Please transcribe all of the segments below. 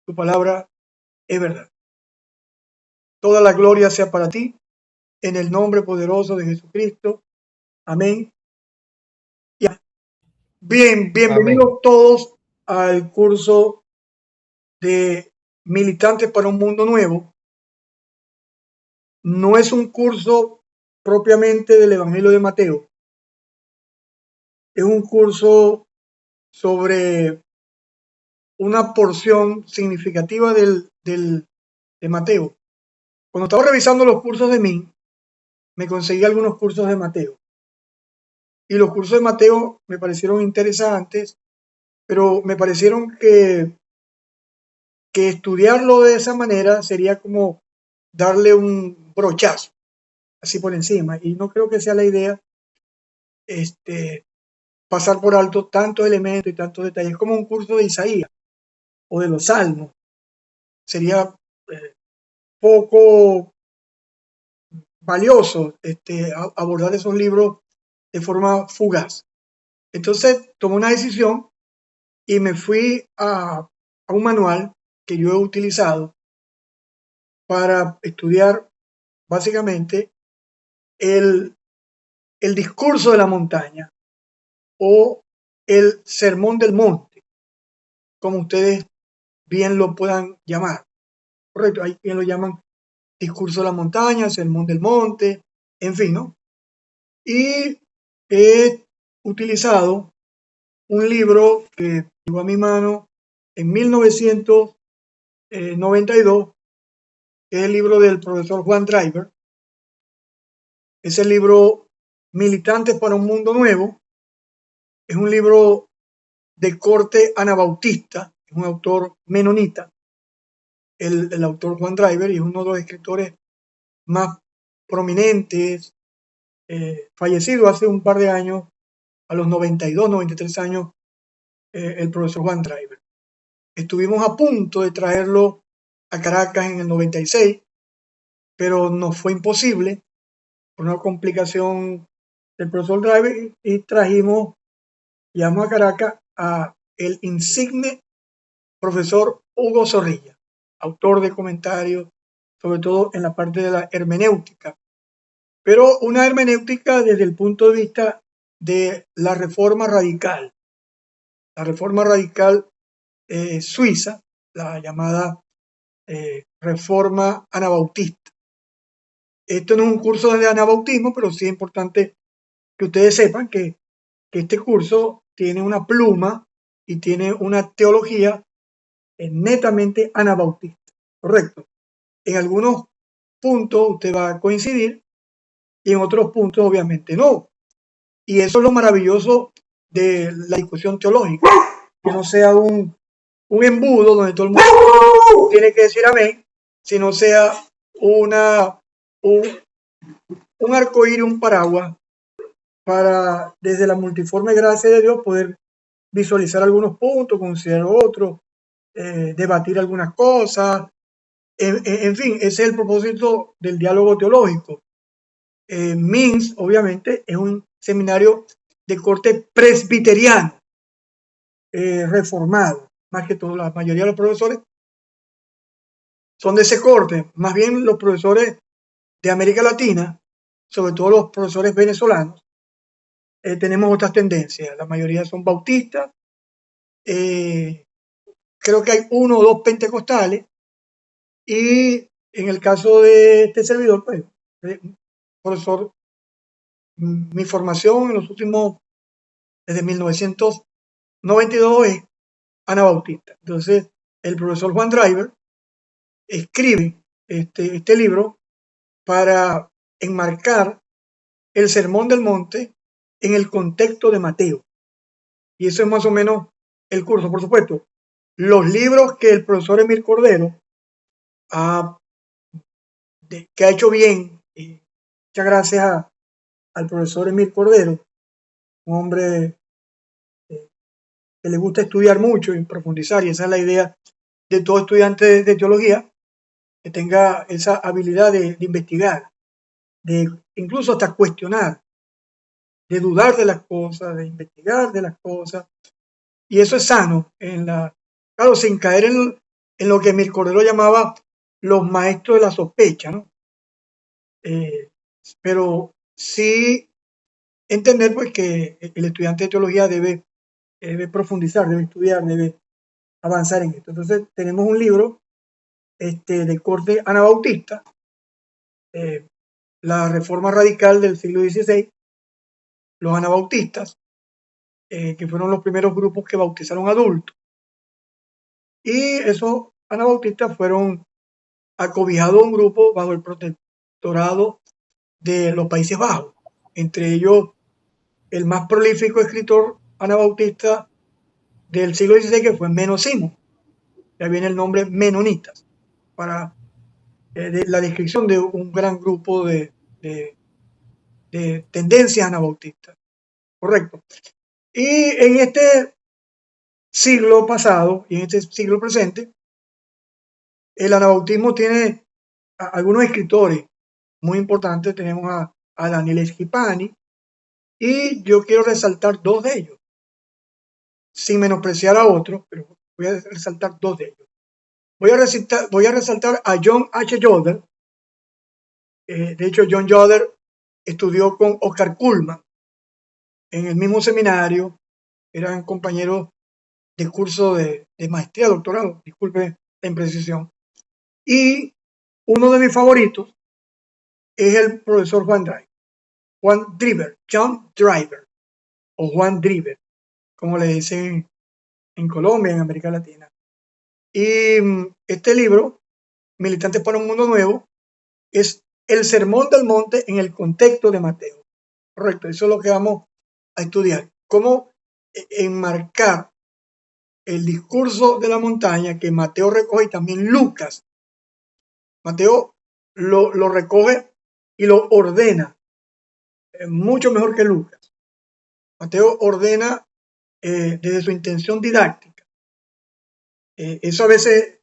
tu palabra es verdad. Toda la gloria sea para ti, en el nombre poderoso de Jesucristo. Amén. Bien, Amén. bienvenidos todos al curso de Militantes para un Mundo Nuevo. No es un curso propiamente del Evangelio de Mateo, es un curso sobre una porción significativa de Mateo. Cuando estaba revisando los cursos de mí, me conseguí algunos cursos de Mateo. Y los cursos de Mateo me parecieron interesantes, pero me parecieron que estudiarlo de esa manera sería como darle un brochazo, así por encima. Y no creo que sea la idea pasar por alto tantos elementos y tantos detalles como un curso de Isaías o de los Salmos. Sería poco valioso abordar esos libros de forma fugaz. Entonces tomé una decisión y me fui a un manual que yo he utilizado para estudiar básicamente el, el discurso de la montaña o el sermón del monte, como ustedes bien lo puedan llamar. Correcto, hay quien lo llaman discurso de la montaña, sermón del monte, en fin, ¿no? Y he utilizado un libro que llegó a mi mano en 1992, que es el libro del profesor Juan Driver. Es el libro Militantes para un Mundo Nuevo. Es un libro de corte anabautista, es un autor menonita, el autor Juan Driver, y es uno de los escritores más prominentes, fallecido hace un par de años, a los 92, 93 años, el profesor Juan Driver. Estuvimos a punto de traerlo a Caracas en el 96, pero nos fue imposible por una complicación del profesor Driver y llevamos a Caracas a el insigne profesor Hugo Zorrilla, autor de comentarios, sobre todo en la parte de la hermenéutica, pero una hermenéutica desde el punto de vista de la reforma radical suiza, la llamada reforma anabautista. Esto no es un curso de anabautismo, pero sí es importante que ustedes sepan que este curso tiene una pluma y tiene una teología netamente anabautista, ¿correcto? En algunos puntos usted va a coincidir y en otros puntos obviamente no. Y eso es lo maravilloso de la discusión teológica, que no sea un embudo donde todo el mundo tiene que decir amén, sino sea un arcoíris, un paraguas, para desde la multiforme gracia de Dios poder visualizar algunos puntos, considerar otros, debatir algunas cosas. En fin, ese es el propósito del diálogo teológico. MINS, obviamente, es un seminario de corte presbiteriano, reformado. Más que todo, la mayoría de los profesores son de ese corte. Más bien los profesores de América Latina, sobre todo los profesores venezolanos, tenemos otras tendencias. La mayoría son bautistas. Creo que hay uno o dos pentecostales. Y en el caso de este servidor, pues, profesor, mi formación en los últimos, desde 1992, es anabautista. Entonces, el profesor Juan Driver escribe este libro para enmarcar el Sermón del Monte en el contexto de Mateo. Y eso es más o menos el curso. Por supuesto, los libros que el profesor Emil Cordero que ha hecho bien, y muchas gracias al profesor Emil Cordero, un hombre que le gusta estudiar mucho y profundizar, y esa es la idea de todo estudiante de teología, que tenga esa habilidad de investigar, de incluso hasta cuestionar, de dudar de las cosas, de investigar de las cosas, y eso es sano, claro, sin caer en lo que Cordero llamaba los maestros de la sospecha, ¿no? Pero sí entender pues que el estudiante de teología debe profundizar, debe estudiar, debe avanzar en esto. Entonces tenemos un libro de corte anabautista, la reforma radical del siglo XVI, los anabautistas, que fueron los primeros grupos que bautizaron adultos. Y esos anabautistas fueron acobijados a un grupo bajo el protectorado de los Países Bajos, entre ellos el más prolífico escritor anabautista del siglo XVI, que fue Menno Simons. Ya viene el nombre menonitas, para la descripción de un gran grupo de tendencias anabautistas. Correcto. Y en este siglo pasado y en este siglo presente, el anabautismo tiene algunos escritores muy importantes. Tenemos a Daniel Schipani, y yo quiero resaltar dos de ellos, sin menospreciar a otros, pero voy a resaltar dos de ellos. Voy a resaltar a John H. Yoder. De hecho, John Yoder estudió con Oscar Cullmann en el mismo seminario, eran compañeros de curso de maestría, doctorado, disculpe la imprecisión. Y uno de mis favoritos es el profesor John Driver, o Juan Driver, como le dicen en Colombia, en América Latina. Y este libro, Militantes para un Mundo Nuevo, es el Sermón del Monte en el contexto de Mateo. Correcto, eso es lo que vamos a estudiar. Cómo enmarcar el discurso de la montaña que Mateo recoge, y también Lucas. Mateo lo recoge y lo ordena mucho mejor que Lucas. Mateo ordena desde su intención didáctica. Eso a veces,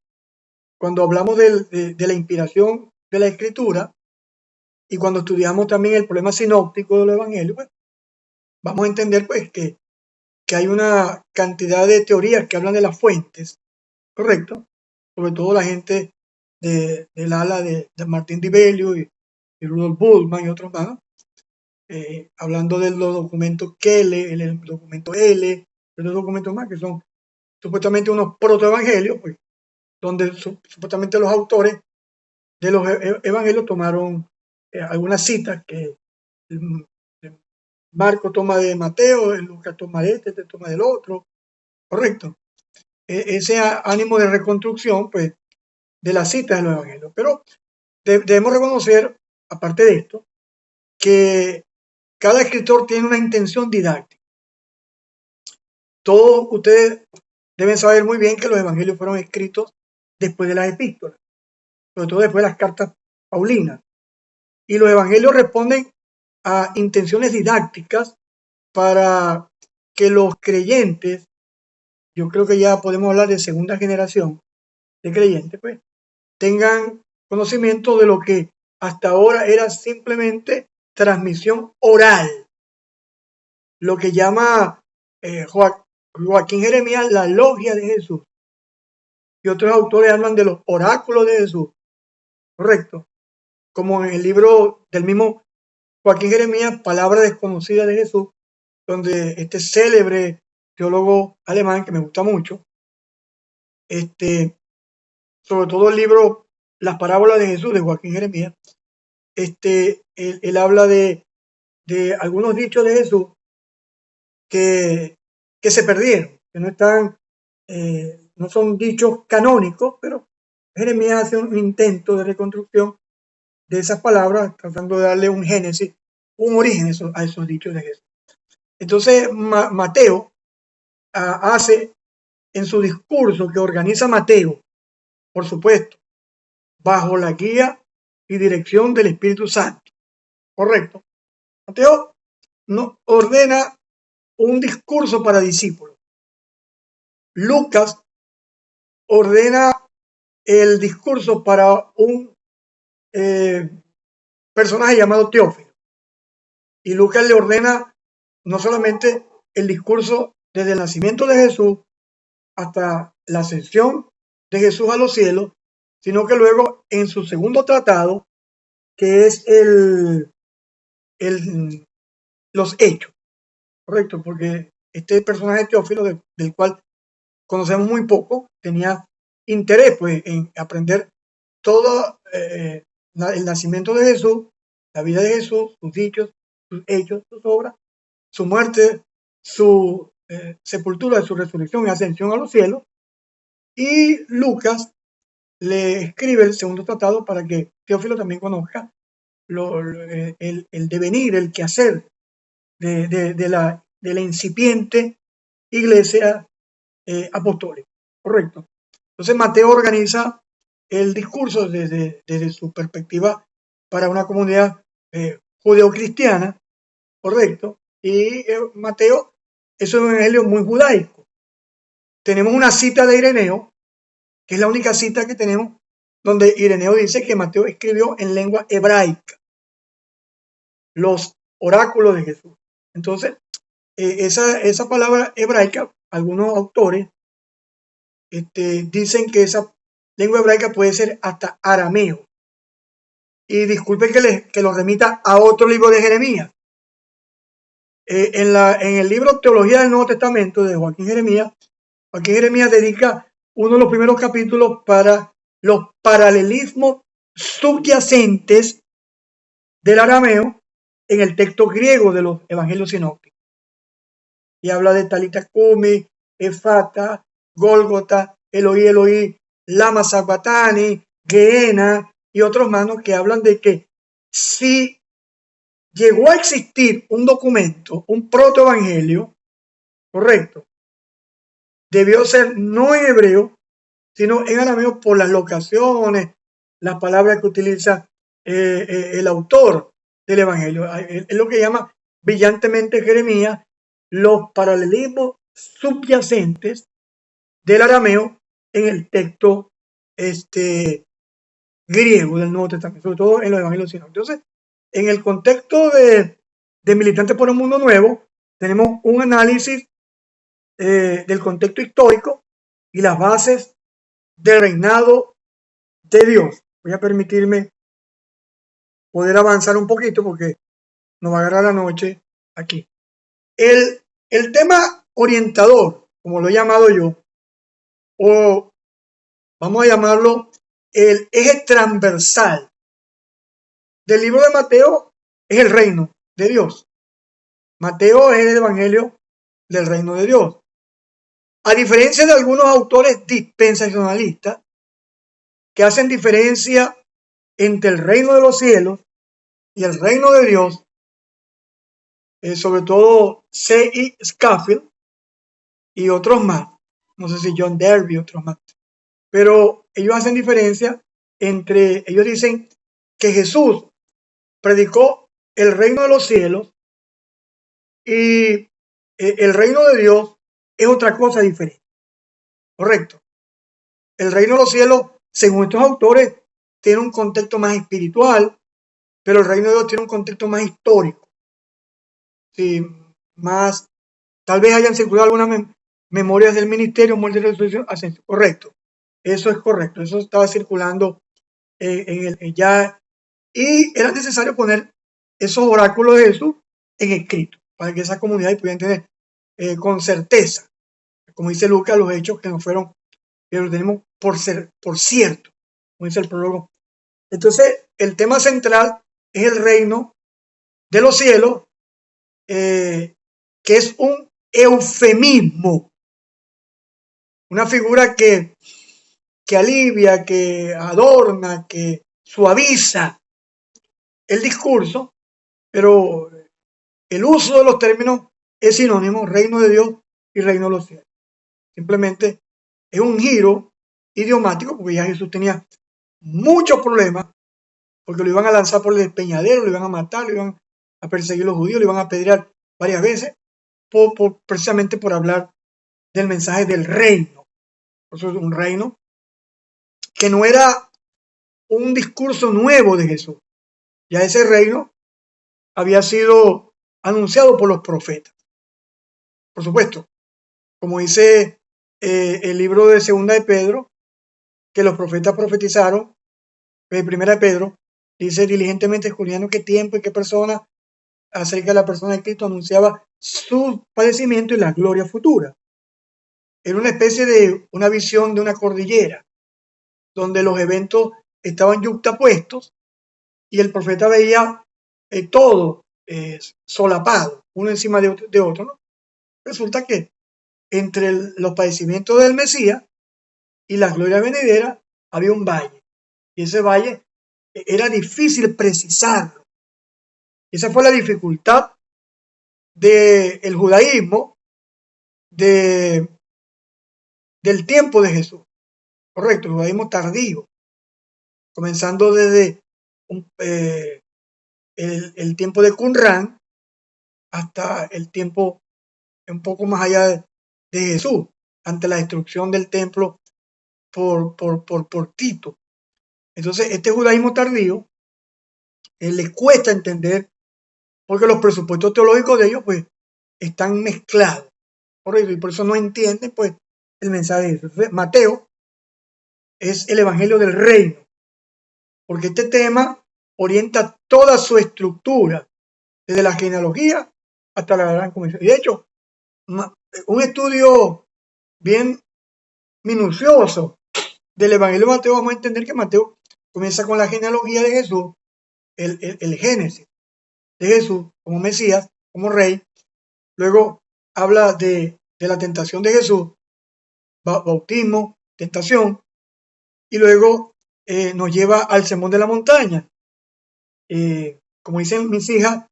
cuando hablamos de la inspiración de la escritura, y cuando estudiamos también el problema sinóptico del evangelio, pues, vamos a entender pues que hay una cantidad de teorías que hablan de las fuentes, correcto, sobre todo la gente del ala de Martín Di Bellio y Rudolf Bultmann y otros más, hablando de los documentos Kelle, el documento L, y otros documentos más que son supuestamente unos protoevangelios, pues, donde supuestamente los autores de los evangelios tomaron algunas citas que Marco toma de Mateo, Lucas toma de este toma del otro, correcto. Ese ánimo de reconstrucción, pues, de las citas de los evangelios. Pero debemos reconocer, aparte de esto, que cada escritor tiene una intención didáctica. Todos ustedes deben saber muy bien que los evangelios fueron escritos después de las epístolas, sobre todo después de las cartas paulinas. Y los evangelios responden a intenciones didácticas para que los creyentes, yo creo que ya podemos hablar de segunda generación de creyentes, pues, tengan conocimiento de lo que hasta ahora era simplemente transmisión oral, lo que llama Joaquín Jeremías la logia de Jesús, y otros autores hablan de los oráculos de Jesús, correcto, como en el libro del mismo Joaquín Jeremías, Palabra desconocida de Jesús, donde este célebre teólogo alemán que me gusta mucho, sobre todo el libro Las Parábolas de Jesús de Joaquín Jeremías, él habla de algunos dichos de Jesús que se perdieron, que no están, no son dichos canónicos, pero Jeremías hace un intento de reconstrucción de esas palabras, tratando de darle un génesis, un origen a esos dichos de Jesús. Entonces, Mateo hace en su discurso, que organiza Mateo, por supuesto, bajo la guía y dirección del Espíritu Santo. Correcto. Mateo no ordena un discurso para discípulos. Lucas ordena el discurso para un personaje llamado Teófilo. Y Lucas le ordena no solamente el discurso desde el nacimiento de Jesús hasta la ascensión de Jesús a los cielos, sino que luego en su segundo tratado, que es los hechos, correcto, porque este personaje Teófilo, del cual conocemos muy poco, tenía interés pues en aprender todo el nacimiento de Jesús, la vida de Jesús, sus dichos, sus hechos, sus obras, su muerte, su sepultura, su resurrección y ascensión a los cielos. Y Lucas le escribe el segundo tratado para que Teófilo también conozca el devenir, el quehacer de la incipiente iglesia apostólica. Correcto. Entonces Mateo organiza el discurso desde su perspectiva para una comunidad judeocristiana, correcto, y Mateo es un evangelio muy judaico. Tenemos una cita de Ireneo, que es la única cita que tenemos, donde Ireneo dice que Mateo escribió en lengua hebraica los oráculos de Jesús. Entonces, esa palabra hebraica, algunos autores dicen que esa lengua hebraica puede ser hasta arameo. Y disculpen que lo remita a otro libro de Jeremías. En el libro Teología del Nuevo Testamento de Joaquín Jeremías dedica uno de los primeros capítulos para los paralelismos subyacentes del arameo en el texto griego de los evangelios sinópticos. Y habla de Talita Cumi, Efata, Gólgota, Eloí, Eloí, Lama Sabbatani, Gehenna y otros manos que hablan de que si llegó a existir un documento, un protoevangelio, correcto, debió ser no en hebreo, sino en arameo por las locaciones, las palabras que utiliza el autor del evangelio. Es lo que llama brillantemente Jeremías los paralelismos subyacentes del arameo en el texto griego del Nuevo Testamento, sobre todo en los evangelios sinópticos. Entonces, en el contexto de Militantes por un Mundo Nuevo, tenemos un análisis del contexto histórico y las bases del reinado de Dios. Voy a permitirme poder avanzar un poquito porque nos va a agarrar la noche aquí. El tema orientador, como lo he llamado yo, o vamos a llamarlo el eje transversal del libro de Mateo, es el reino de Dios. Mateo es el evangelio del reino de Dios. A diferencia de algunos autores dispensacionalistas que hacen diferencia entre el reino de los cielos y el reino de Dios, sobre todo C.I. Scofield y otros más, no sé si John Derby y otros más, pero ellos hacen diferencia ellos dicen que Jesús predicó el reino de los cielos y el reino de Dios es otra cosa diferente. Correcto. El reino de los cielos, según estos autores, tiene un contexto más espiritual, pero el reino de Dios tiene un contexto más histórico. Sí, más, tal vez hayan circulado algunas memorias del ministerio, muerte y resurrección, ascensión. Correcto. Eso es correcto. Eso estaba circulando ya. Y era necesario poner esos oráculos de Jesús en escrito, para que esa comunidad pudiera entender con certeza, como dice Lucas, los hechos que nos fueron, que los tenemos por cierto, como dice el prólogo. Entonces, el tema central es el reino de los cielos, que es un eufemismo, una figura que alivia, que adorna, que suaviza el discurso, pero el uso de los términos es sinónimo, reino de Dios y reino de los cielos. Simplemente es un giro idiomático, porque ya Jesús tenía muchos problemas, porque lo iban a lanzar por el despeñadero, lo iban a matar, lo iban a perseguir los judíos, lo iban a apedrear varias veces, precisamente por hablar del mensaje del reino. Por eso es un reino que no era un discurso nuevo de Jesús. Ya ese reino había sido anunciado por los profetas. Por supuesto, como dice el libro de Segunda de Pedro, que los profetas profetizaron. En primera de Pedro dice diligentemente escudriñando qué tiempo y qué persona acerca de la persona de Cristo anunciaba su padecimiento y la gloria futura. Era una especie de una visión de una cordillera, donde los eventos estaban yuxtapuestos y el profeta veía todo solapado, uno encima de otro, ¿no? Resulta que entre los padecimientos del Mesías y la gloria venidera había un valle, y ese valle era difícil precisarlo. Esa fue la dificultad del judaísmo del tiempo de Jesús, correcto, el judaísmo tardío, comenzando desde el tiempo de Qumran hasta el tiempo un poco más allá de Jesús, ante la destrucción del templo por Tito. Entonces, este judaísmo tardío le cuesta entender porque los presupuestos teológicos de ellos pues están mezclados, correcto, y por eso no entienden pues el mensaje de Jesús. Entonces, Mateo es el evangelio del reino, porque este tema orienta toda su estructura, desde la genealogía hasta la gran comisión. Y de hecho, un estudio bien minucioso del Evangelio de Mateo, vamos a entender que Mateo comienza con la genealogía de Jesús, el génesis de Jesús como Mesías, como rey. Luego habla de la tentación de Jesús, bautismo, tentación, y luego nos lleva al sermón de la montaña. Como dicen mis hijas,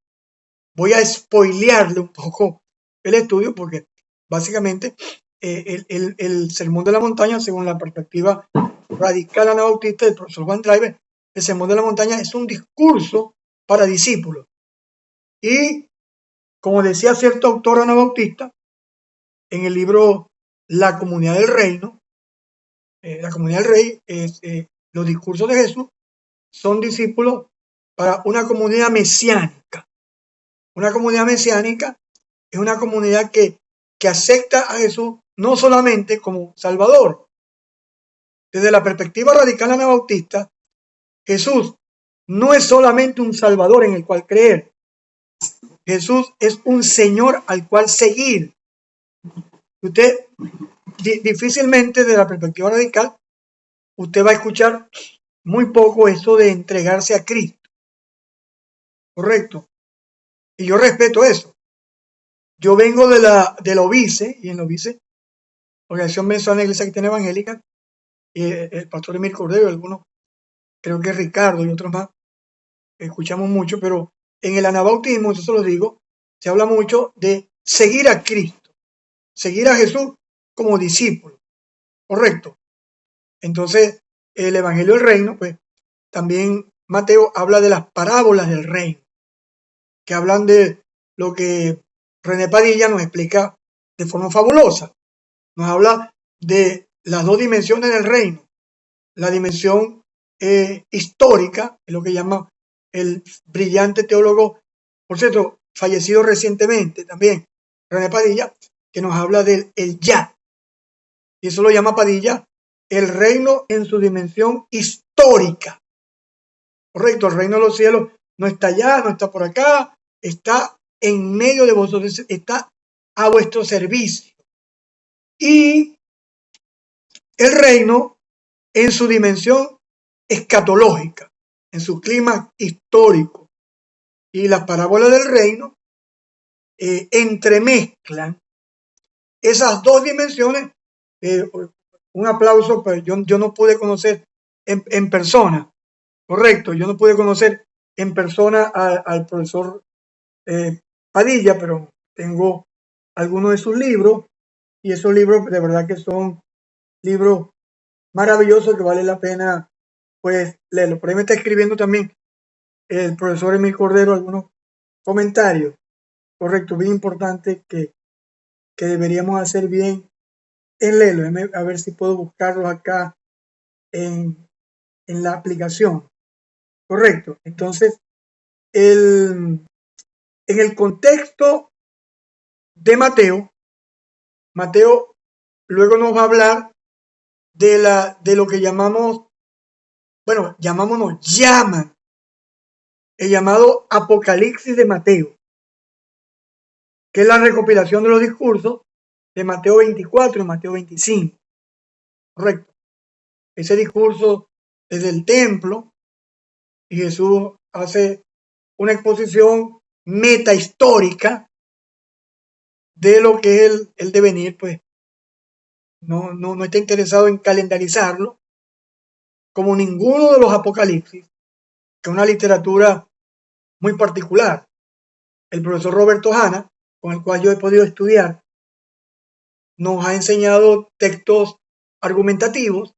voy a spoilearle un poco el estudio porque básicamente el sermón de la montaña, según la perspectiva radical anabautista del profesor Juan Driver, el sermón de la montaña es un discurso para discípulos. Y como decía cierto autor anabautista, en el libro La Comunidad del Reino, la Comunidad del Rey, los discursos de Jesús son discípulos para una comunidad mesiánica. Una comunidad mesiánica es una comunidad que acepta a Jesús no solamente como Salvador. Desde la perspectiva radical anabautista, Jesús no es solamente un Salvador en el cual creer. Jesús es un Señor al cual seguir. Usted difícilmente desde la perspectiva radical, usted va a escuchar muy poco eso de entregarse a Cristo. Correcto. Y yo respeto eso. Yo vengo de la OBICE, y en la OBICE, Organización Venezolana de Iglesia Cristiana Evangélica, y el pastor Emil Cordero, algunos, creo que Ricardo y otros más, escuchamos mucho, pero en el anabautismo, eso se lo digo, se habla mucho de seguir a Cristo, seguir a Jesús como discípulo, correcto. Entonces, el Evangelio del Reino, pues también Mateo habla de las parábolas del reino, que hablan de lo que René Padilla nos explica de forma fabulosa. Nos habla de las dos dimensiones del reino, la dimensión histórica, es lo que llama el brillante teólogo, por cierto, fallecido recientemente también, René Padilla, que nos habla del ya. Y eso lo llama Padilla el reino en su dimensión histórica. Correcto, el reino de los cielos no está allá, no está por acá, está en medio de vosotros, está a vuestro servicio. Y el reino en su dimensión escatológica, en su clima histórico. Y las parábolas del reino entremezclan esas dos dimensiones. Un aplauso, pero yo no pude conocer en persona, correcto, yo no pude conocer en persona al profesor Padilla, pero tengo algunos de sus libros, y esos libros de verdad que son libros maravillosos que vale la pena pues leerlo. Por ahí me está escribiendo también el profesor Emil Cordero algunos comentarios, correcto, bien importante que deberíamos hacer bien en leerlo. A ver si puedo buscarlos acá en la aplicación, correcto. Entonces, en el contexto de Mateo luego nos va a hablar de lo que llaman el llamado Apocalipsis de Mateo, que es la recopilación de los discursos de Mateo 24 y Mateo 25. Correcto. Ese discurso es del templo y Jesús hace una exposición metahistórica de lo que es el devenir, pues no está interesado en calendarizarlo como ninguno de los apocalipsis, que es una literatura muy particular. El profesor Roberto Hanna, con el cual yo he podido estudiar, nos ha enseñado textos argumentativos,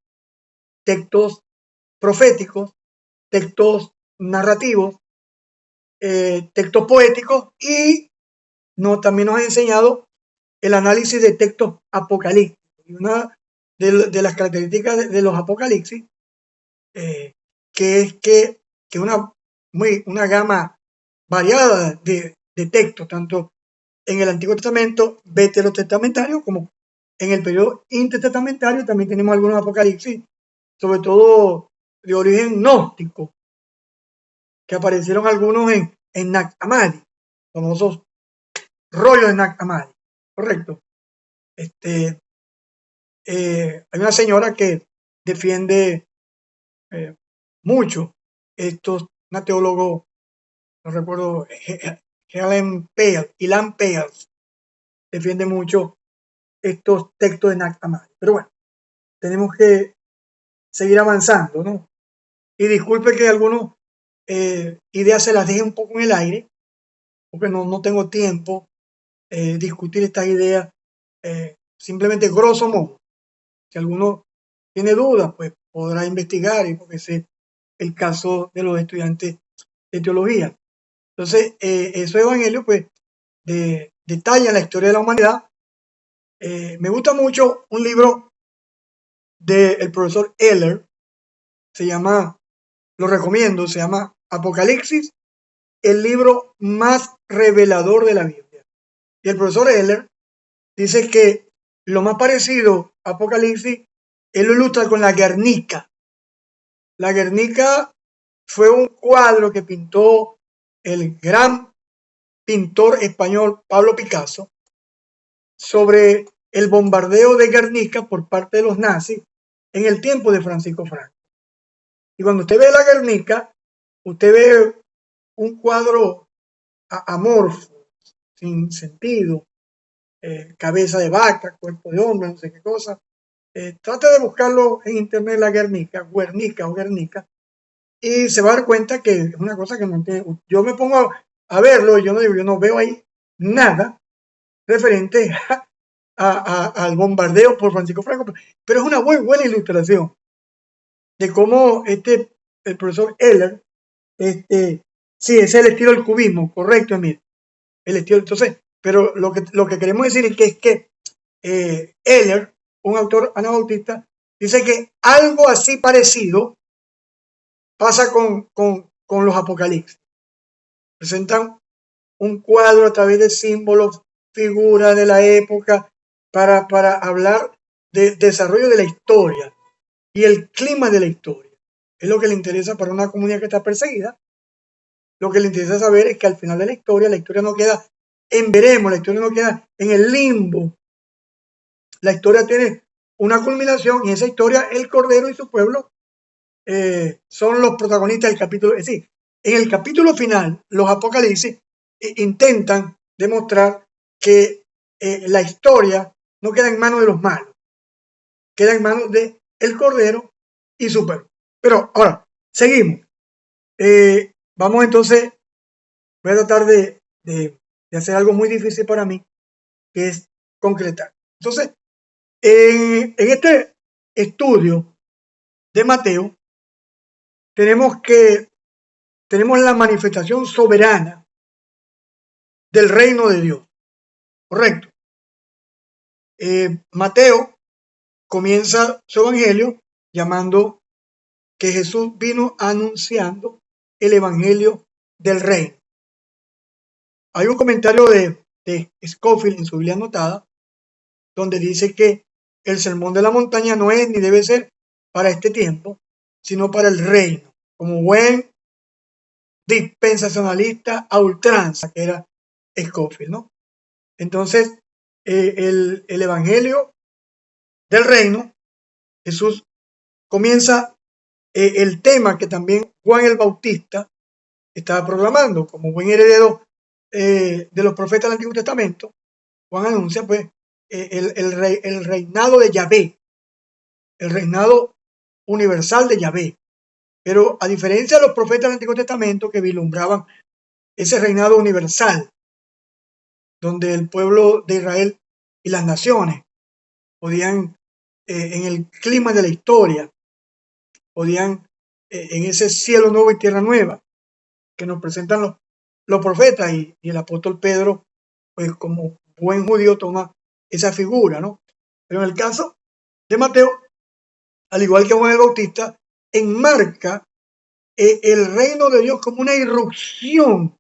textos proféticos, textos narrativos, textos poéticos y también nos ha enseñado el análisis de textos apocalípticos. Y una de las características de los apocalipsis, que es que una gama variada de textos, tanto en el Antiguo Testamento veterotestamentario como en el periodo intertestamentario. También tenemos algunos apocalipsis, sobre todo de origen gnóstico, que aparecieron algunos en Nag Hammadi, famosos rollos de Nag Hammadi, correcto. Hay una señora que defiende mucho una teólogo, no recuerdo, Ilan Pales, defiende mucho estos textos de Nag Hammadi. Pero bueno, tenemos que seguir avanzando, ¿no? Y disculpe que algunas ideas se las deje un poco en el aire, porque no tengo tiempo discutir estas ideas, simplemente grosso modo. Si alguno tiene dudas, pues podrá investigar, y porque ese es el caso de los estudiantes de teología. Entonces, esos evangelios, pues, detallan la historia de la humanidad. Me gusta mucho un libro del profesor Eller, lo recomiendo, se llama Apocalipsis, el libro más revelador de la Biblia. Y el profesor Eller dice que lo más parecido a Apocalipsis, él lo ilustra con la Guernica. La Guernica fue un cuadro que pintó el gran pintor español Pablo Picasso sobre el bombardeo de Guernica por parte de los nazis en el tiempo de Francisco Franco. Y cuando usted ve la Guernica, usted ve un cuadro amorfo, sin sentido, cabeza de vaca, cuerpo de hombre, no sé qué cosa. Trata de buscarlo en internet, la Guernica, y se va a dar cuenta que es una cosa que no tiene. Yo me pongo a verlo y yo no veo ahí nada referente al bombardeo por Francisco Franco, pero es una muy buena ilustración de cómo el profesor Eller, sí, es el estilo del cubismo, correcto, Emil, el estilo. Entonces, pero lo que queremos decir es que Eller, un autor anabautista, dice que algo así parecido pasa con los apocalipsis. Presentan un cuadro a través de símbolos, figuras de la época, para hablar del desarrollo de la historia y el clima de la historia. Es lo que le interesa para una comunidad que está perseguida. Lo que le interesa saber es que al final de la historia no queda en veremos, la historia no queda en el limbo. La historia tiene una culminación y esa historia, el Cordero y su pueblo, son los protagonistas del capítulo. Es decir, en el capítulo final, los Apocalipsis intentan demostrar que la historia no queda en manos de los malos, queda en manos de el Cordero y su pueblo. Pero ahora, seguimos. Vamos entonces, voy a tratar de hacer algo muy difícil para mí, que es concretar. Entonces, en este estudio de Mateo, tenemos la manifestación soberana del reino de Dios. Correcto. Mateo comienza su evangelio llamando que Jesús vino anunciando el evangelio del reino. Hay un comentario de Scofield en su Biblia anotada donde dice que el sermón de la montaña no es ni debe ser para este tiempo, sino para el reino, como buen dispensacionalista a ultranza, que era Scofield, ¿no? Entonces, el evangelio del reino, Jesús comienza el tema que también Juan el Bautista estaba proclamando, como buen heredero de los profetas del Antiguo Testamento. Juan anuncia pues el reinado de Yahvé, el reinado universal de Yahvé. Pero a diferencia de los profetas del Antiguo Testamento que vislumbraban ese reinado universal, donde el pueblo de Israel y las naciones podían, en el clima de la historia, podían, en ese cielo nuevo y tierra nueva que nos presentan los profetas, y el apóstol Pedro, pues como buen judío, toma esa figura, ¿no? Pero en el caso de Mateo, al igual que Juan el Bautista, enmarca el reino de Dios como una irrupción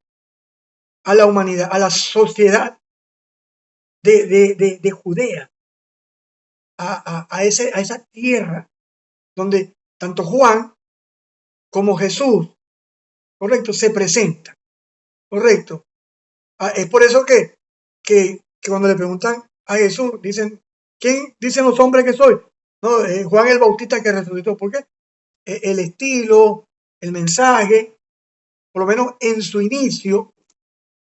a la humanidad, a la sociedad de Judea, a esa tierra donde tanto Juan como Jesús, correcto, se presentan, correcto. Es por eso que cuando le preguntan a Jesús, dicen, ¿quién dicen los hombres que soy? No, Juan el Bautista que resucitó. ¿Por qué? El estilo, el mensaje, por lo menos en su inicio,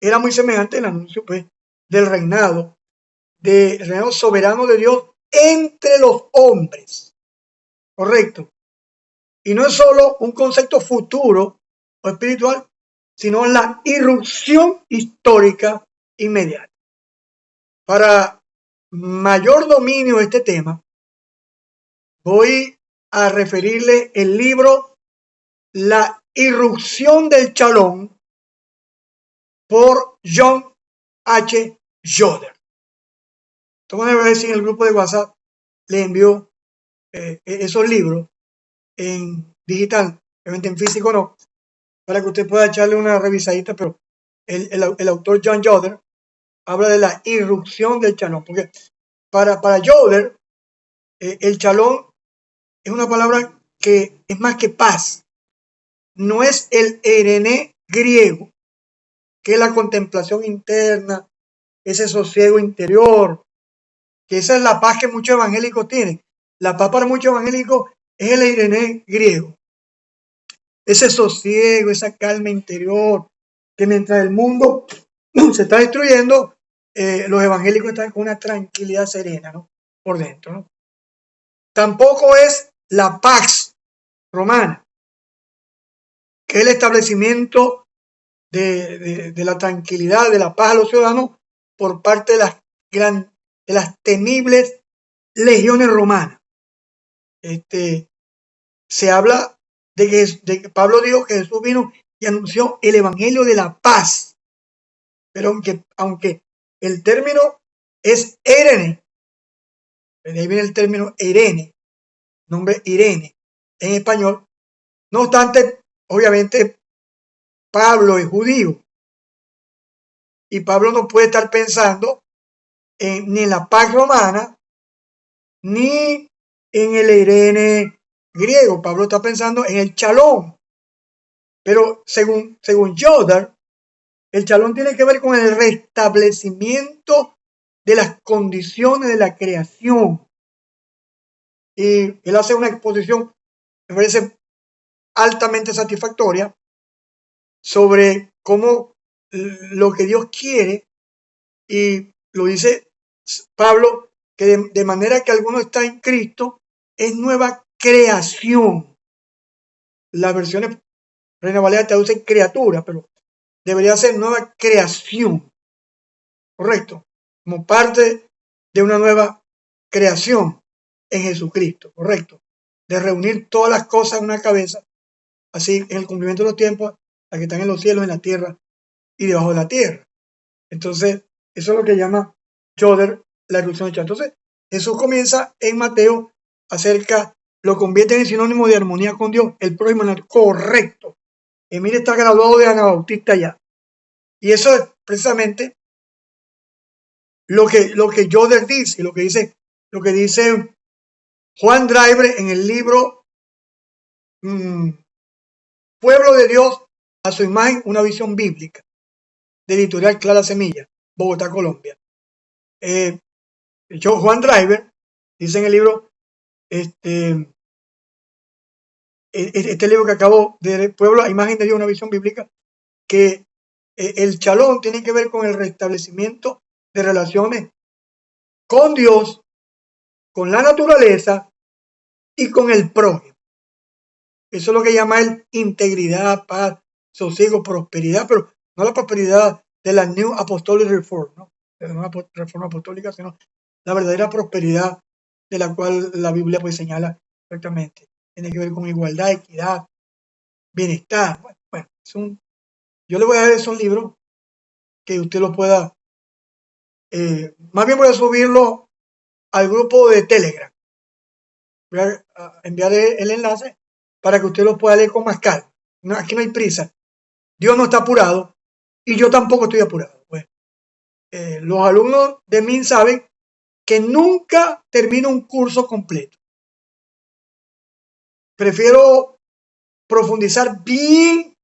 era muy semejante al anuncio pues, del reinado soberano de Dios entre los hombres. Correcto. Y no es solo un concepto futuro o espiritual, sino la irrupción histórica inmediata. Para mayor dominio de este tema, voy a referirle el libro La irrupción del Chalón por John H. Joder. Entonces, a ver si en el grupo de WhatsApp le envió esos libros en digital, obviamente en físico no, para que usted pueda echarle una revisadita, pero el autor John Joder habla de la irrupción del Chalón, porque para Joder, el Chalón es una palabra que es más que paz, no es el erené griego, que es la contemplación interna, ese sosiego interior, que esa es la paz que muchos evangélicos tienen. La paz para muchos evangélicos es el erené griego, ese sosiego, esa calma interior, que mientras el mundo se está destruyendo, los evangélicos están con una tranquilidad serena, ¿no? Por dentro, ¿no? Tampoco es la pax romana, que es el establecimiento de la tranquilidad, de la paz a los ciudadanos por parte de las temibles legiones romanas. Se habla de que Pablo dijo que Jesús vino y anunció el evangelio de la paz, pero aunque el término es Irene, de ahí viene el término Irene, nombre Irene en español, no obstante, obviamente Pablo es judío y Pablo no puede estar pensando ni en la paz romana ni en el Irene griego. Pablo está pensando en el Chalón, pero según Joder, el Chalón tiene que ver con el restablecimiento de las condiciones de la creación. Y él hace una exposición, me parece altamente satisfactoria, sobre cómo lo que Dios quiere, y lo dice Pablo, que de manera que alguno está en Cristo, es nueva creación. Las versiones Reina Valera traducen criatura, pero debería ser nueva creación. Correcto. Como parte de una nueva creación en Jesucristo. Correcto. De reunir todas las cosas en una cabeza, así en el cumplimiento de los tiempos, las que están en los cielos, en la tierra y debajo de la tierra. Entonces, eso es lo que llama Joder la irrupción del Chalón. Entonces, Jesús comienza en Mateo acerca, lo convierte en sinónimo de armonía con Dios, el prójimo. Correcto. Emilio está graduado de Anabautista ya. Y eso es precisamente lo que Joder dice, y lo que dice lo que dice Juan Driver en el libro Pueblo de Dios a su imagen, una visión bíblica, de editorial Clara Semilla, Bogotá, Colombia. Juan Driver dice en el libro, este libro que acabó, de Pueblo a imagen de Dios, una visión bíblica, que el Shalom tiene que ver con el restablecimiento de relaciones con Dios, con la naturaleza y con el prójimo. Eso es lo que llama él integridad, paz, sosiego, prosperidad, pero no la prosperidad de la New Apostolic Reform, ¿no? De la nueva reforma apostólica, sino la verdadera prosperidad de la cual la Biblia pues señala perfectamente. Tiene que ver con igualdad, equidad, bienestar. Bueno, yo le voy a dar esos libros que usted los pueda, más bien voy a subirlo al grupo de Telegram. Voy a enviar el enlace para que usted lo pueda leer con más calma. No, aquí no hay prisa. Dios no está apurado y yo tampoco estoy apurado. Pues, los alumnos de MIN saben que nunca termino un curso completo. Prefiero profundizar bien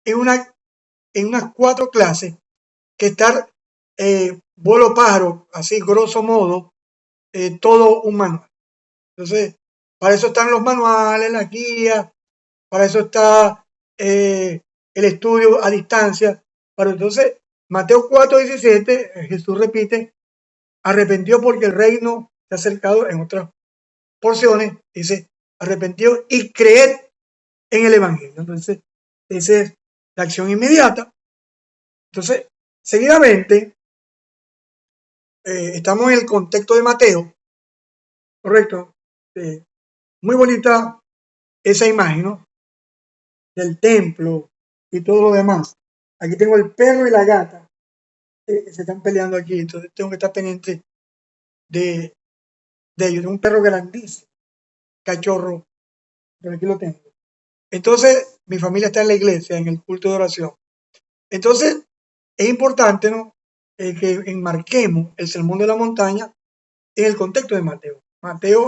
en unas 4 clases que estar vuelo pájaro, así grosso modo, todo un manual. Entonces, para eso están los manuales, las guías, para eso está el estudio a distancia. Pero entonces, Mateo 4:17, Jesús repite, arrepentió porque el reino se ha acercado. En otras porciones dice, arrepentió y creed en el evangelio. Entonces, esa es la acción inmediata. Entonces, seguidamente, estamos en el contexto de Mateo, correcto. Muy bonita esa imagen, ¿no? Del templo y todo lo demás. Aquí tengo el perro y la gata que se están peleando aquí, entonces tengo que estar pendiente de ellos. Un perro grandísimo, cachorro, pero aquí lo tengo. Entonces, mi familia está en la iglesia, en el culto de oración. Entonces, es importante, ¿no? Que enmarquemos el sermón de la montaña en el contexto de Mateo. Mateo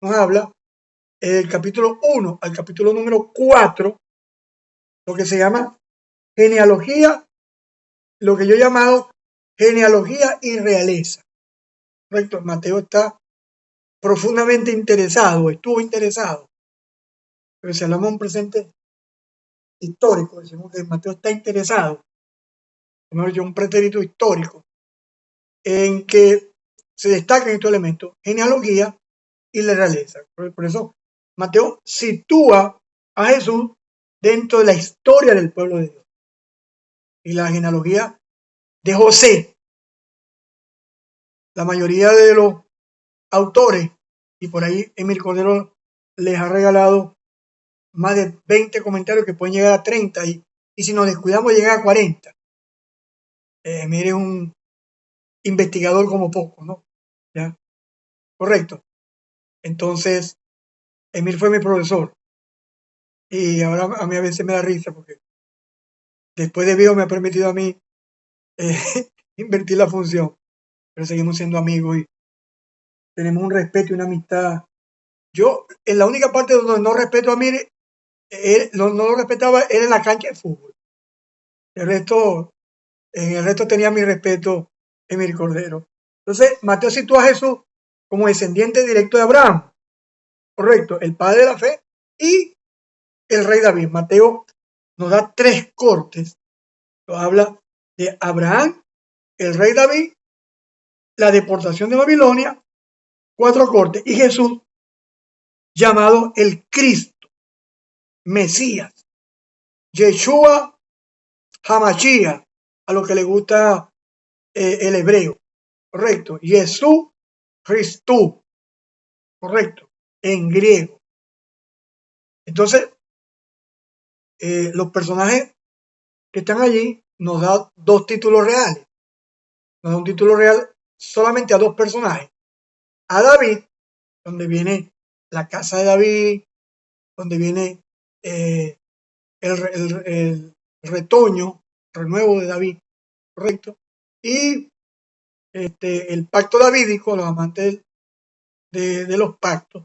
nos habla del capítulo 1 al capítulo número 4, lo que se llama genealogía, lo que yo he llamado genealogía y realeza. Correcto, Mateo está profundamente interesado, estuvo interesado. Pero si hablamos de un presente histórico, decimos que Mateo está interesado, mejor dicho, un pretérito histórico, en que se destacan estos elementos, genealogía y la realeza. Por eso Mateo sitúa a Jesús dentro de la historia del pueblo de Dios. Y la genealogía de José, la mayoría de los autores, y por ahí Emil Cordero les ha regalado más de 20 comentarios que pueden llegar a 30, y si nos descuidamos llegar a 40. Mire, un investigador como poco, ¿no? ¿Ya? Correcto. Entonces, Emil fue mi profesor y ahora a mí a veces me da risa porque después de viejo me ha permitido a mí eh, invertir la función, pero seguimos siendo amigos y tenemos un respeto y una amistad. Yo, en la única parte donde no respeto a Emil, no lo respetaba, era en la cancha de fútbol. En el resto tenía mi respeto Emil Cordero. Entonces, Mateo sitúa a Jesús como descendiente directo de Abraham, correcto, el padre de la fe y el rey David. Mateo nos da 3 cortes. Nos habla de Abraham, el rey David, la deportación de Babilonia, 4 cortes, y Jesús, llamado el Cristo, Mesías, Yeshua Hamashia, a lo que le gusta el hebreo, correcto, Jesús Christou, correcto, en griego. Entonces, los personajes que están allí nos dan 2 títulos reales. Nos da un título real solamente a 2 personajes. A David, donde viene la casa de David, donde viene el retoño, renuevo de David, correcto. Y el pacto davídico, los amantes de los pactos,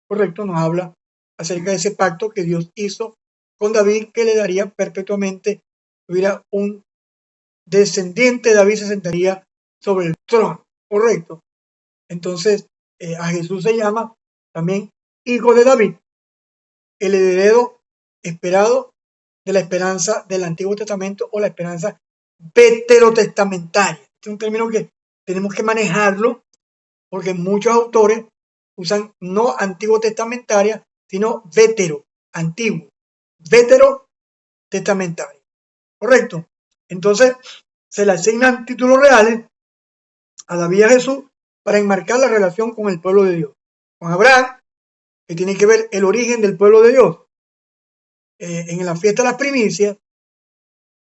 correcto, nos habla acerca de ese pacto que Dios hizo con David, que le daría perpetuamente, hubiera un descendiente de David, se sentaría sobre el trono, correcto. Entonces, a Jesús se llama también hijo de David, el heredero esperado de la esperanza del Antiguo Testamento o la esperanza veterotestamentaria. Este es un término que tenemos que manejarlo porque muchos autores usan no antiguo testamentaria, sino vetero, antiguo, veterotestamentaria. ¿Correcto? Entonces, se le asignan títulos reales a David y a Jesús para enmarcar la relación con el pueblo de Dios. Con Abraham, que tiene que ver el origen del pueblo de Dios. En la fiesta de las primicias,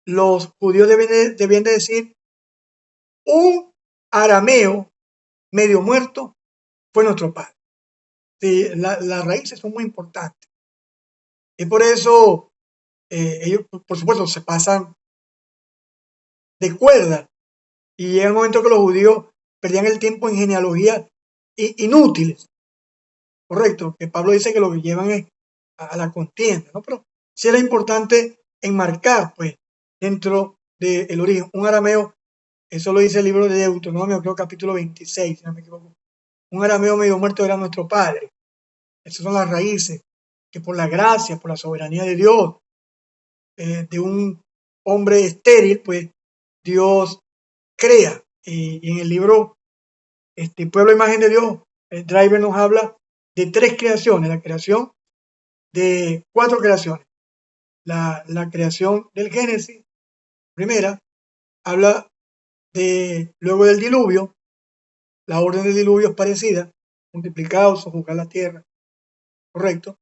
los judíos debían de decir: un arameo medio muerto fue nuestro padre. Sí, las raíces son muy importantes. Y por eso ellos, por supuesto, se pasan de cuerda. Y llega el momento que los judíos perdían el tiempo en genealogías inútiles. Correcto, que Pablo dice que lo que llevan es a la contienda, ¿no? Pero sí era importante enmarcar, pues, dentro del origen. Un arameo, eso lo dice el libro de Deuteronomio, creo capítulo 26, si no me equivoco. Un arameo medio muerto era nuestro padre. Esas son las raíces, que por la gracia, por la soberanía de Dios, de un hombre estéril, pues Dios crea. Y en el libro Pueblo Imagen de Dios, el Driver nos habla de 3 creaciones, la creación de 4 creaciones. La creación del Génesis, primera, habla de luego del diluvio, la orden del diluvio es parecida, multiplicados, sojuzgar la tierra, correcto.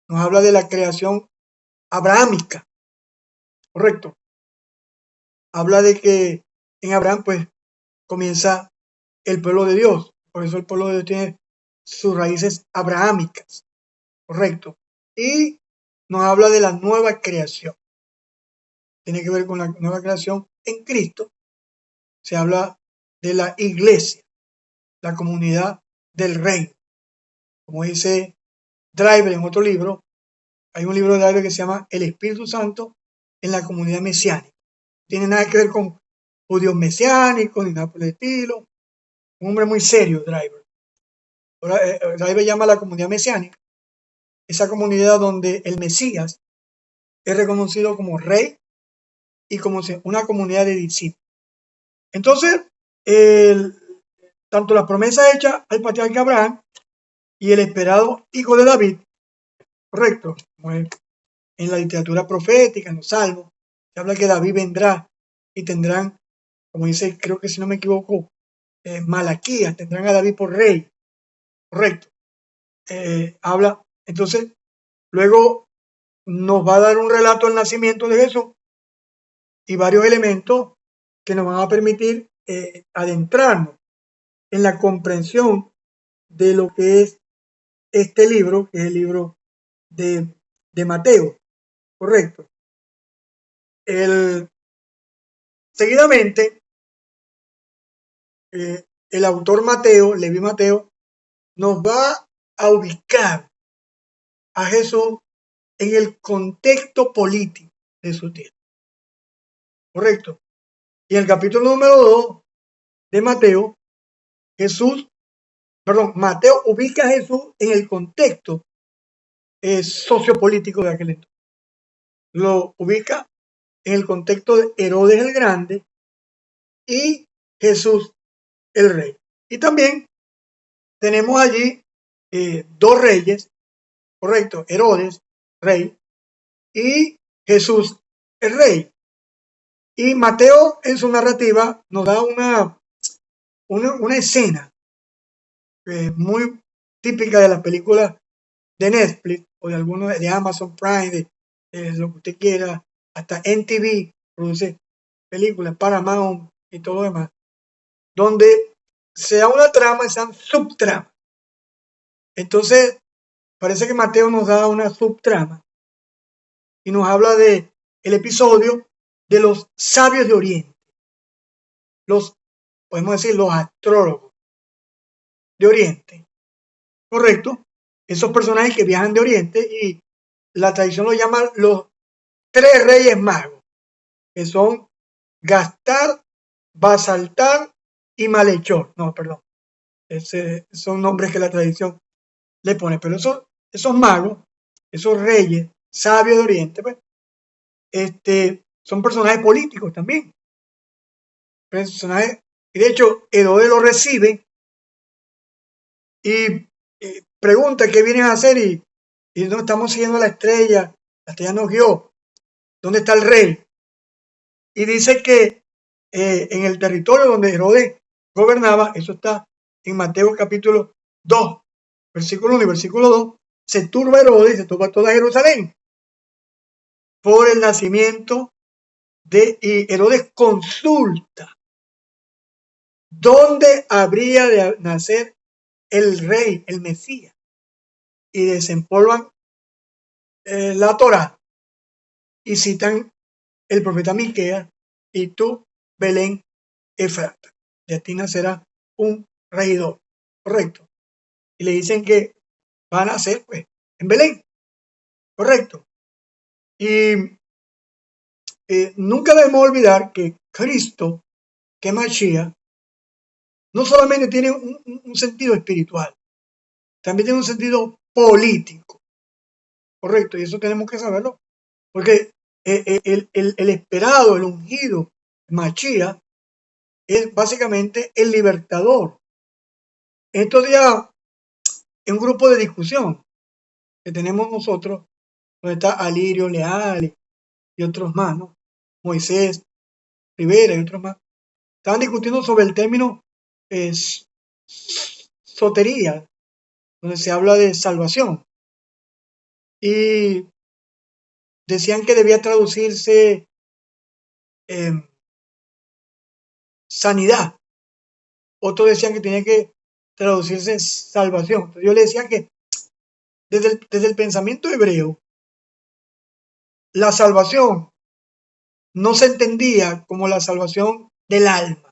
Nos habla de la creación abrahámica, correcto. Habla de que en Abraham pues comienza el pueblo de Dios, por eso el pueblo de Dios tiene sus raíces abrahámicas, correcto. Y nos habla de la nueva creación, tiene que ver con la nueva creación en Cristo. Se habla de la iglesia, la comunidad del reino. Como dice Driver en otro libro, hay un libro de Driver que se llama El Espíritu Santo en la comunidad mesiánica. No tiene nada que ver con judíos mesiánicos ni nada por el estilo. Un hombre muy serio, Driver. Driver llama a la comunidad mesiánica esa comunidad donde el Mesías es reconocido como rey y como una comunidad de discípulos. Entonces, tanto la promesa hecha al patriarca Abraham y el esperado hijo de David, correcto, como en la literatura profética, en los salmos, se habla que David vendrá y tendrán, como dice, creo que si no me equivoco, Malaquías, tendrán a David por rey, correcto. Habla, entonces, luego nos va a dar un relato del nacimiento de Jesús y varios elementos que nos van a permitir adentrarnos en la comprensión de lo que es este libro, que es el libro de Mateo, correcto. Seguidamente, el autor Mateo, Leví Mateo, nos va a ubicar a Jesús en el contexto político de su tiempo, correcto. Y en el capítulo número 2 de Mateo, Mateo ubica a Jesús en el contexto sociopolítico de aquel entonces. Lo ubica en el contexto de Herodes el Grande y Jesús el Rey. Y también tenemos allí 2 reyes, correcto, Herodes, rey, y Jesús el Rey. Y Mateo en su narrativa nos da una escena muy típica de las películas de Netflix o de algunos de Amazon Prime, de lo que usted quiera, hasta NTV produce películas, Paramount y todo lo demás, donde se da una trama y se dan subtramas. Entonces, parece que Mateo nos da una subtrama y nos habla de el episodio de los sabios de Oriente, podemos decir, los astrólogos de Oriente, correcto, esos personajes que viajan de Oriente y la tradición lo llama los tres reyes magos, que son Gastar, Basaltar y Malhechor. No, perdón, son nombres que la tradición le pone, pero esos magos, esos reyes sabios de Oriente, pues, son personajes políticos también. Personajes, y de hecho, Herodes lo recibe y pregunta qué vienen a hacer y no estamos siguiendo la estrella nos guió, ¿dónde está el rey? Y dice que en el territorio donde Herodes gobernaba, eso está en Mateo capítulo 2, versículo 1 y versículo 2, se turba Herodes, se turba toda Jerusalén por el nacimiento y Herodes consulta dónde habría de nacer el rey, el Mesías, y desempolvan la Torá y citan el profeta Miqueas, y tú, Belén Efrata, de ti nacerá un regidor, correcto. Y le dicen que van a nacer pues en Belén, correcto. Y nunca debemos olvidar que Cristo, que Mashiach, no solamente tiene un sentido espiritual, también tiene un sentido político, correcto. Y eso tenemos que saberlo, porque el esperado, el ungido, Mashiach, es básicamente el libertador. Estos días, en un grupo de discusión que tenemos nosotros, donde está Alirio Leal y otros más, ¿no? Moisés Rivera y otros más, estaban discutiendo sobre el término sotería, donde se habla de salvación. Y decían que debía traducirse sanidad. Otros decían que tenía que traducirse salvación. Entonces yo le decía que desde el pensamiento hebreo, la salvación no se entendía como la salvación del alma.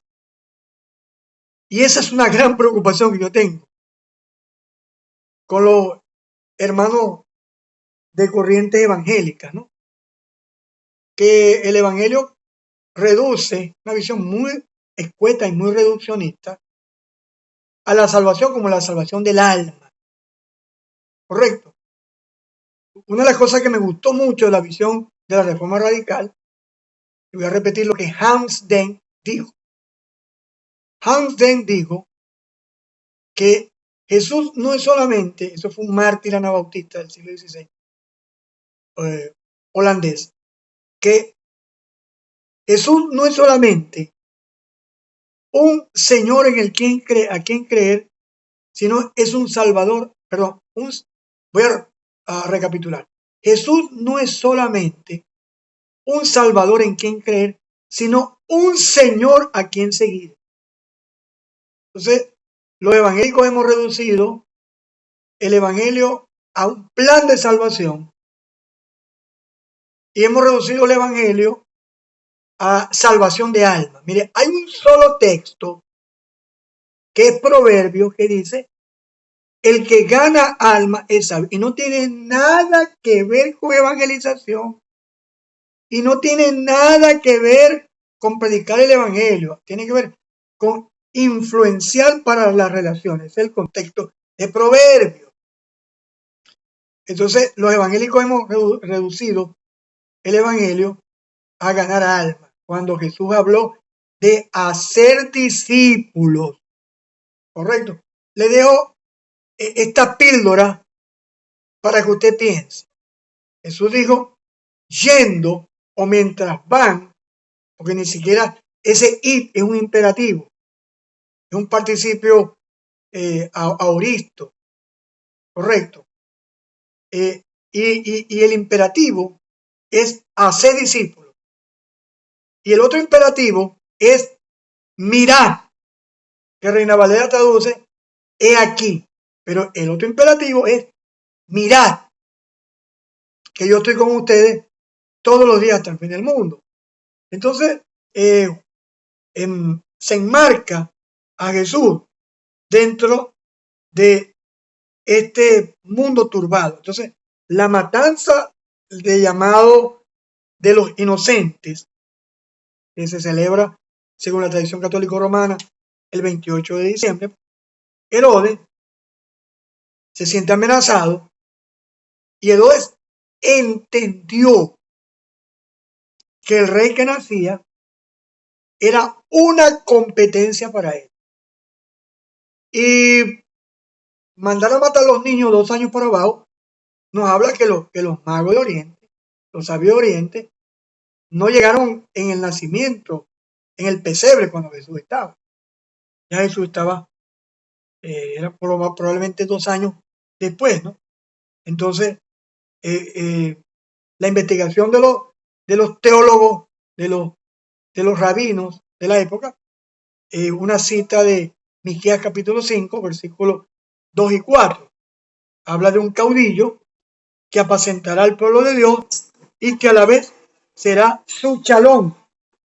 Y esa es una gran preocupación que yo tengo con los hermanos de corrientes evangélicas, ¿no? Que el evangelio reduce una visión muy escueta y muy reduccionista a la salvación como la salvación del alma, correcto. Una de las cosas que me gustó mucho de la visión de la Reforma Radical, y voy a repetir lo que Hans Dehn dijo. Hans Dehn dijo que Jesús no es solamente, eso fue un mártir anabautista del siglo XVI, holandés, que Jesús no es solamente un Señor en el a quien creer, sino es un Salvador, perdón, voy a recapitular. Jesús no es solamente un Salvador en quien creer, sino un Señor a quien seguir. Entonces, los evangélicos hemos reducido el evangelio a un plan de salvación y hemos reducido el evangelio a salvación de alma. Mire, hay un solo texto que es Proverbios que dice: el que gana alma es sabio. Y no tiene nada que ver con evangelización. Y no tiene nada que ver con predicar el evangelio. Tiene que ver con influenciar para las relaciones. Es el contexto de Proverbios. Entonces, los evangélicos hemos reducido el evangelio a ganar alma. Cuando Jesús habló de hacer discípulos. Correcto. Le dejo esta píldora para que usted piense. Jesús dijo, yendo o mientras van, porque ni siquiera ese ir es un imperativo, es un participio aoristo, correcto. Y el imperativo es hacer discípulos. Y el otro imperativo es mirar, que Reina Valera traduce, he aquí. Pero el otro imperativo es mirar, que yo estoy con ustedes todos los días hasta el fin del mundo. Entonces, se enmarca a Jesús dentro de este mundo turbado. Entonces, la matanza de llamado de los inocentes, que se celebra según la tradición católica romana el 28 de diciembre, Herodes se siente amenazado y Herodes entendió que el rey que nacía era una competencia para él. Y mandar a matar a los niños 2 años para abajo nos habla que los magos de Oriente, los sabios de Oriente, no llegaron en el nacimiento, en el pesebre cuando Jesús estaba. Ya Jesús estaba, era probablemente 2 años después, ¿no? Entonces, la investigación de los teólogos, de los rabinos de la época, una cita de Miqueas capítulo 5, versículos 2 y 4, habla de un caudillo que apacentará al pueblo de Dios y que a la vez será su chalón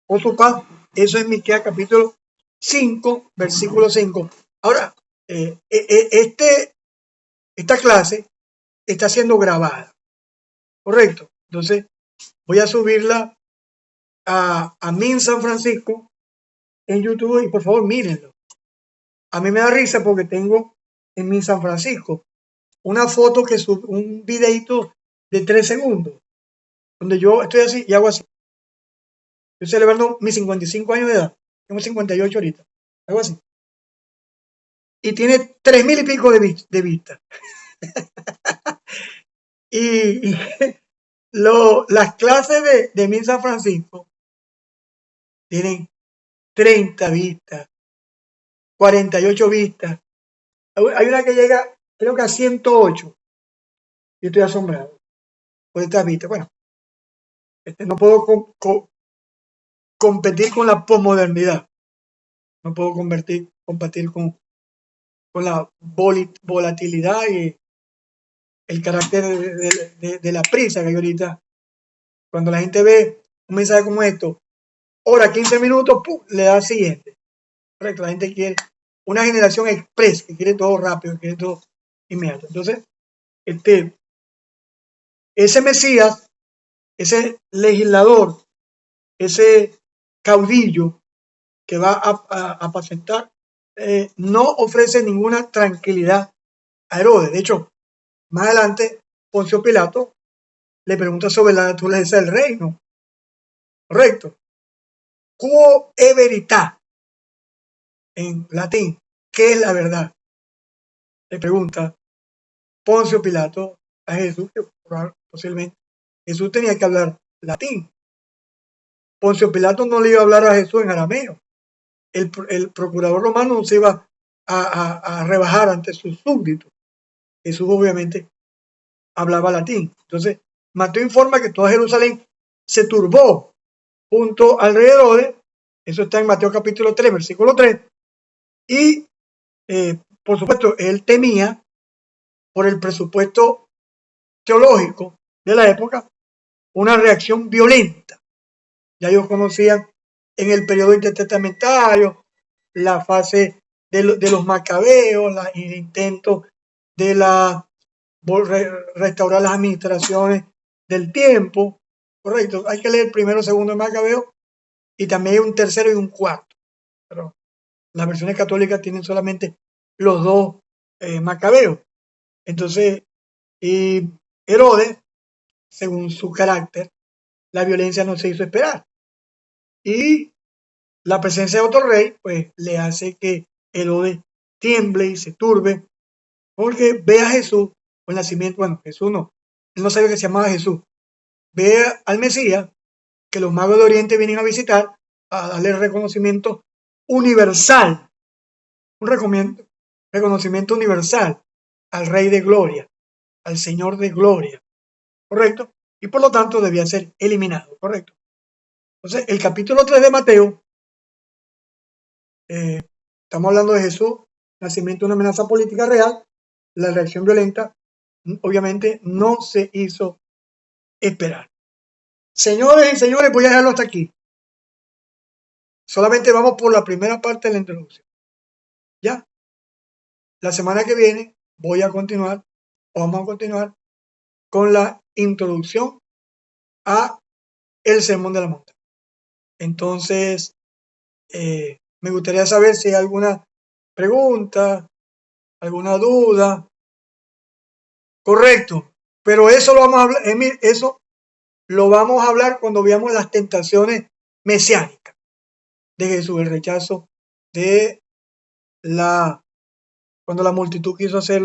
o su paz. Eso es Miqueas capítulo 5, versículo 5. Ahora, esta clase está siendo grabada, ¿correcto? Entonces, voy a subirla a Min San Francisco en YouTube y por favor mírenlo. A mí me da risa porque tengo en Min San Francisco una foto que sube, un videito de 3 segundos, donde yo estoy así y hago así. Estoy celebrando mis 55 años de edad. Tengo 58 ahorita. Algo así. Y tiene 3.000 y pico de vistas. y las clases de Min San Francisco tienen 30 vistas, 48 vistas. Hay una que llega, creo que a 108. Yo estoy asombrado por estas vistas. Bueno, no puedo competir con la posmodernidad. No puedo competir con la volatilidad y el carácter de la prisa que hay ahorita. Cuando la gente ve un mensaje como esto, hora 15 minutos, ¡pum!, le da siguiente. Correcto, la gente quiere una generación express, que quiere todo rápido, que quiere todo inmediato. Entonces, ese Mesías, ese legislador, ese caudillo que va a apacentar, no ofrece ninguna tranquilidad a Herodes. De hecho, más adelante, Poncio Pilato le pregunta sobre la naturaleza del reino. Correcto. Quo è verità, en latín, ¿qué es la verdad? Le pregunta Poncio Pilato a Jesús, que posiblemente Jesús tenía que hablar latín. Poncio Pilato no le iba a hablar a Jesús en arameo. El procurador romano no se iba a rebajar ante sus súbditos. Jesús obviamente hablaba latín. Entonces, Mateo informa que toda Jerusalén se turbó junto al rey Herodes. Eso está en Mateo capítulo 3, versículo 3. Y, por supuesto, él temía por el presupuesto teológico de la época una reacción violenta. Ya ellos conocían en el periodo intertestamentario la fase de los macabeos, el intento de restaurar las administraciones del tiempo. Correcto, hay que leer primero, segundo de Macabeo y también hay un tercero y un cuarto. Pero las versiones católicas tienen solamente los dos Macabeos. Entonces, y Herodes, según su carácter, la violencia no se hizo esperar. Y la presencia de otro rey, pues le hace que Herodes tiemble y se turbe, porque ve a Jesús, o el nacimiento, bueno, Jesús no, él no sabía que se llamaba Jesús, ve al Mesías, que los magos de Oriente vienen a visitar, a darle reconocimiento universal, un reconocimiento universal al Rey de Gloria, al Señor de Gloria, ¿correcto? Y por lo tanto debía ser eliminado, ¿correcto? Entonces, el capítulo 3 de Mateo, estamos hablando de Jesús, nacimiento de una amenaza política real, la reacción violenta, obviamente, no se hizo esperar. Señores y señores, voy a dejarlo hasta aquí. Solamente vamos por la primera parte de la introducción. Ya. La semana que viene vamos a continuar con la introducción a el Sermón de la Montaña. Entonces, me gustaría saber si hay alguna pregunta, alguna duda. Correcto, pero eso lo vamos a hablar, eso lo vamos a hablar cuando veamos las tentaciones mesiánicas de Jesús, el rechazo de cuando la multitud quiso hacer